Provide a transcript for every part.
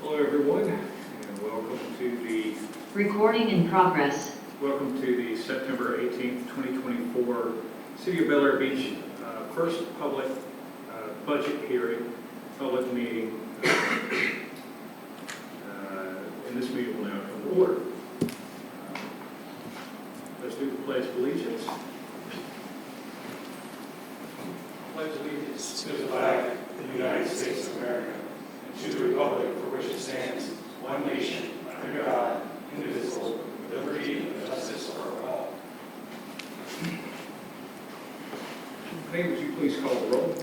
Hello, everyone, and Recording in progress. welcome to the September 18th, 2024 City of Bel Air Beach first public budget hearing, public meeting. And this meeting will now come to order. Let's do the Pledge of Allegiance. Pledge allegiance to the flag of the United States of America and to the republic for which it stands, one nation, under God, indivisible, with liberty and justice for all. Name, would you please call the roll?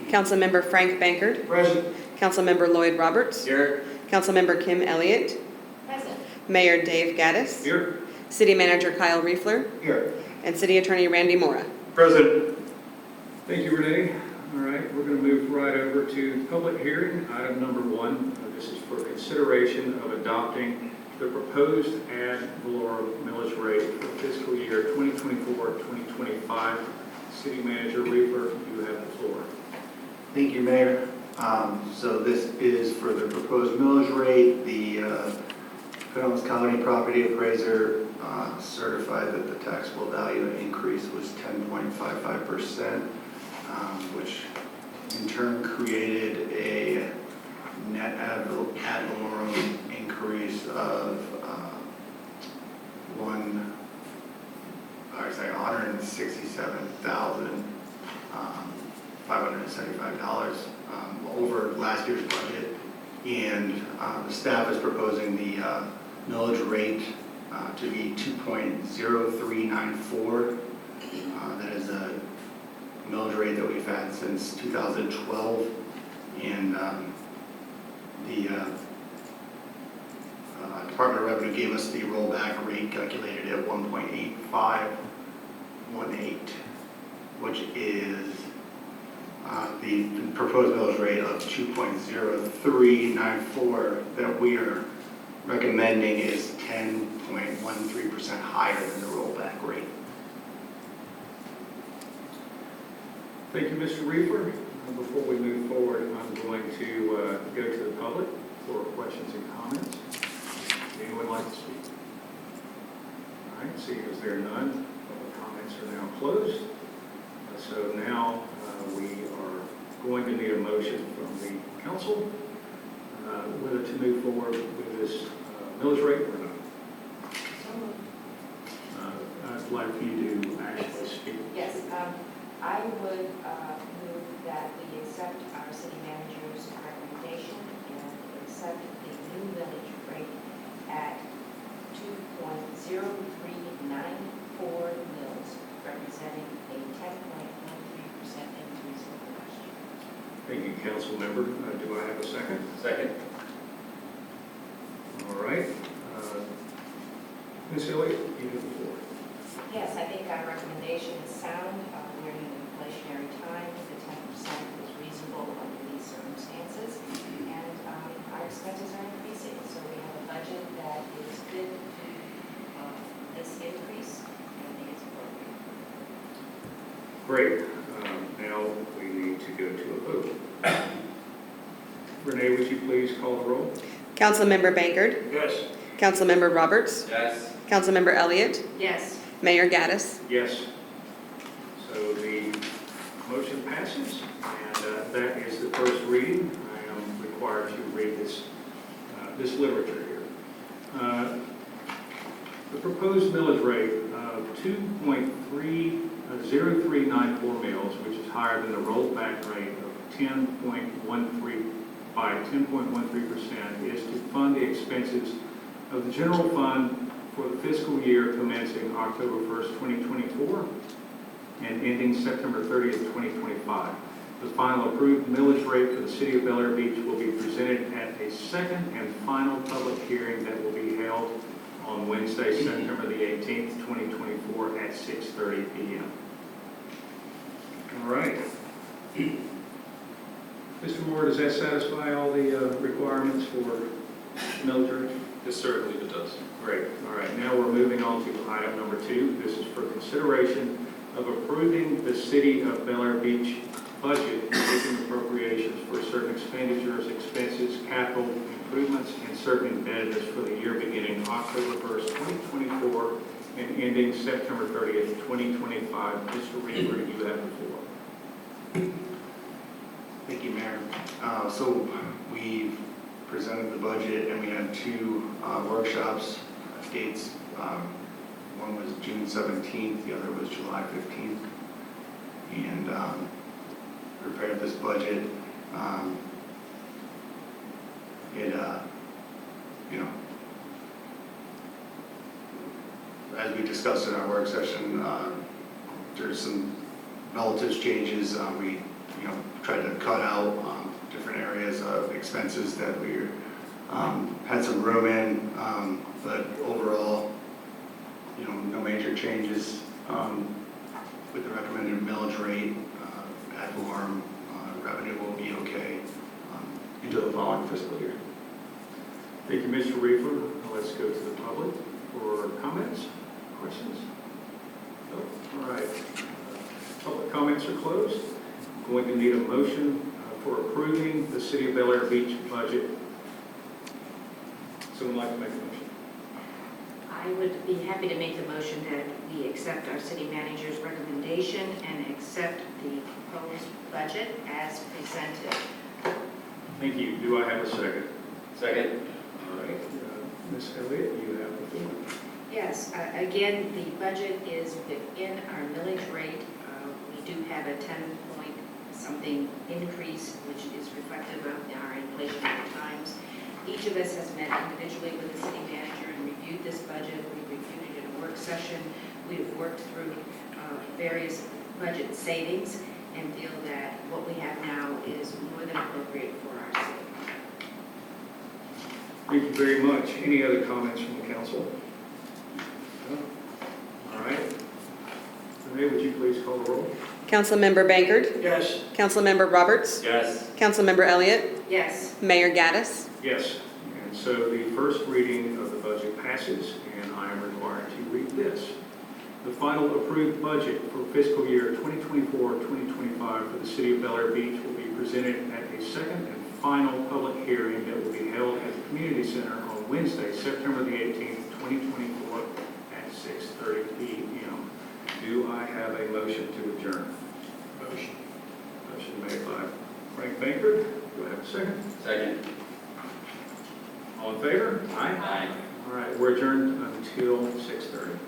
Councilmember Frank Bankert. Present. Councilmember Lloyd Roberts. Here. Councilmember Kim Elliott. Present. Mayor Dave Gaddis. Here. City Manager Kyle Riefler. Here. And City Attorney Randy Mora. Present. Thank you, Renee. All right, we're going to move right over to public hearing. Item number 1. This is for consideration of adopting the proposed ad valorem millage rate for fiscal year 2024-2025. City Manager Riefler, you have the floor. Thank you, Mayor. So this is for the proposed millage rate. The Pinellas County Property Appraiser certified that the taxable value increase was 10.55%, which in turn created a net ad valorem increase of $167,575 over last year's budget, and the staff is proposing the millage rate to be 2.0394. That is a millage rate that we've had since 2012, and the Department of Revenue gave us the rollback rate calculated at 1.8518, which is the proposed millage rate of 2.0394 that we are recommending is 10.13% higher than the rollback rate. Thank you, Mr. Riefler. Before we move forward, I'm going to go to the public for questions and comments. Anyone like to speak? All right, seeing as there are none, public comments are now closed. So now we are going to need a motion from the council whether to move forward with this millage rate or not. I'd like for you to actually speak. Yes, I would move that we accept our city manager's recommendation and accept the new millage rate at 2.0394 mils, representing a 10.13% increase over last year. Thank you, council member. Do I have a second? Second. All right. Ms. Elliott, you have the floor. Yes, I think our recommendation is sound. We're in an inflationary time. The 10% is reasonable under these circumstances. And our expenses are increasing. So we have a budget that is good to this increase. And I think it's appropriate. Great. Now we need to go to a vote. Renee, would you please call the roll? Councilmember Bankert. Yes. Councilmember Roberts. Yes. Councilmember Elliott. Yes. Mayor Gaddis. Yes. So the motion passes, and that is the first reading. I am required to read this literature here. The proposed millage rate of 2.0394 mils, which is higher than the rollback rate of 10.13%, is to fund the expenses of the general fund for the fiscal year commencing October 1st, 2024 and ending September 30th, 2025. The final approved millage rate for the City of Bel Air Beach will be presented at a second and final public hearing that will be held on Wednesday, September the 18th, 2024 at 6:30 p.m. All right. Mr. Moore, does that satisfy all the requirements for millage rate? Yes, sir, I believe it does. Great. All right. Now we're moving on to item number 2. This is for consideration of approving the City of Bel Air Beach budget, making appropriations for certain expenditures, expenses, capital improvements, adjustments and certain indebtedness for the year beginning October 1st, 2024 and ending September 30th, 2025. Mr. Reaver, you have the floor. Thank you, Mayor. So we've presented the budget and we had two workshops, dates. One was June 17th, the other was July 15th. And prepared this budget. As we discussed in our work session, there's some relative changes. We tried to cut out different areas of expenses that we had some room in, but overall, no major changes with the recommended millage rate. Ad valorem revenue will be okay into the following fiscal year. Thank you, Mr. Reaver. Let's go to the public for comments, questions. No? All right. Public comments are closed. I'm going to need a motion for approving the City of Bel Air Beach budget. Someone like to make a motion? I would be happy to make the motion that we accept our city manager's recommendation and accept the proposed budget as presented. Thank you. Do I have a second? Second. All right. Ms. Elliott, you have the floor. Yes, again, the budget is within our millage rate. We do have a 10-point-something increase, which is reflective of our inflationary times. Each of us has met individually with the city manager and reviewed this budget. We reviewed it in a work session. We've worked through various budget savings and feel that what we have now is more than appropriate for our city. Thank you very much. Any other comments from the council? No? All right. Renee, would you please call the roll? Councilmember Bankert, Yes. Councilmember Roberts, Yes. Councilmember Elliott, Yes. Mayor Gaddis. Yes. And so the first reading of the budget passes, and I am required to read this. The final approved budget for fiscal year 2024-2025 for the City of Bel Air Beach will be presented at a second and final public hearing that will be held at the Community Center on Wednesday, September the 18th, 2024 at 6:30 p.m. Do I have a motion to adjourn? Motion. Motion made by Frank Bankert. Do I have a second? Second. All in favor? Aye. All right, we're adjourned until 6:30.